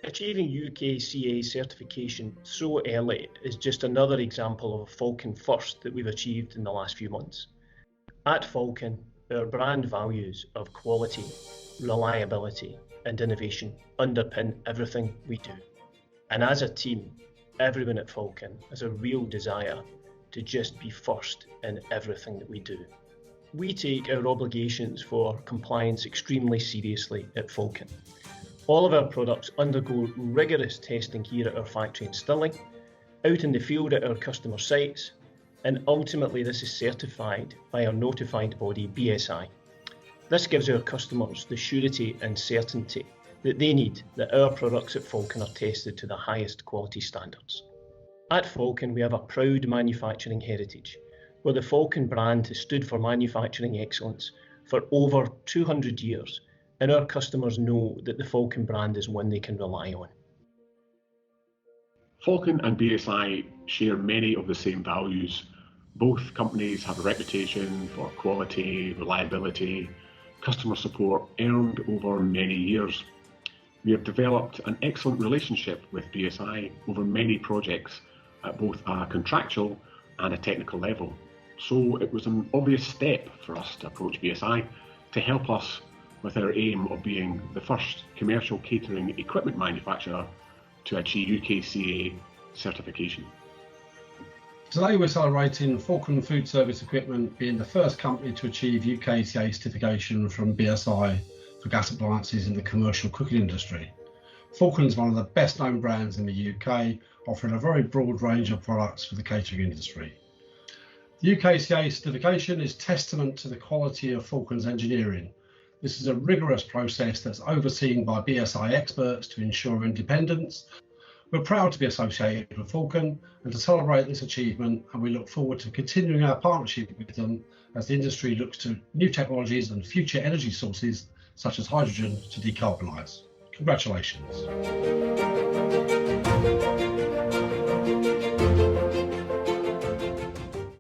Achieving UKCA certification so early is just another example of a Falcon first that we've achieved in the last few months. At Falcon, our brand values of quality, reliability and innovation underpin everything we do. And as a team, everyone at Falcon has a real desire to just be first in everything that we do. We take our obligations for compliance extremely seriously at Falcon. All of our products undergo rigorous testing here at our factory in Stirling, out in the field at our customer sites, and ultimately this is certified by our notified body BSI. This gives our customers the surety and certainty that they need that our products at Falcon are tested to the highest quality standards. At Falcon, we have a proud manufacturing heritage, where the Falcon brand has stood for manufacturing excellence for over 200 years, and our customers know that the Falcon brand is one they can rely on. Falcon and BSI share many of the same values. Both companies have a reputation for quality, reliability, customer support earned over many years. We have developed an excellent relationship with BSI over many projects at both a contractual and a technical level. So it was an obvious step for us to approach BSI to help us with our aim of being the first commercial catering equipment manufacturer to achieve UKCA certification. Today we're celebrating Falcon Food Service Equipment being the first company to achieve UKCA certification from BSI for gas appliances in the commercial cooking industry. Falcon is one of the best known brands in the UK, offering a very broad range of products for the catering industry. The UKCA certification is testament to the quality of Falcon's engineering. This is a rigorous process that's overseen by BSI experts to ensure independence. We're proud to be associated with Falcon and to celebrate this achievement, and we look forward to continuing our partnership with them as the industry looks to new technologies and future energy sources such as hydrogen to decarbonise. Congratulations.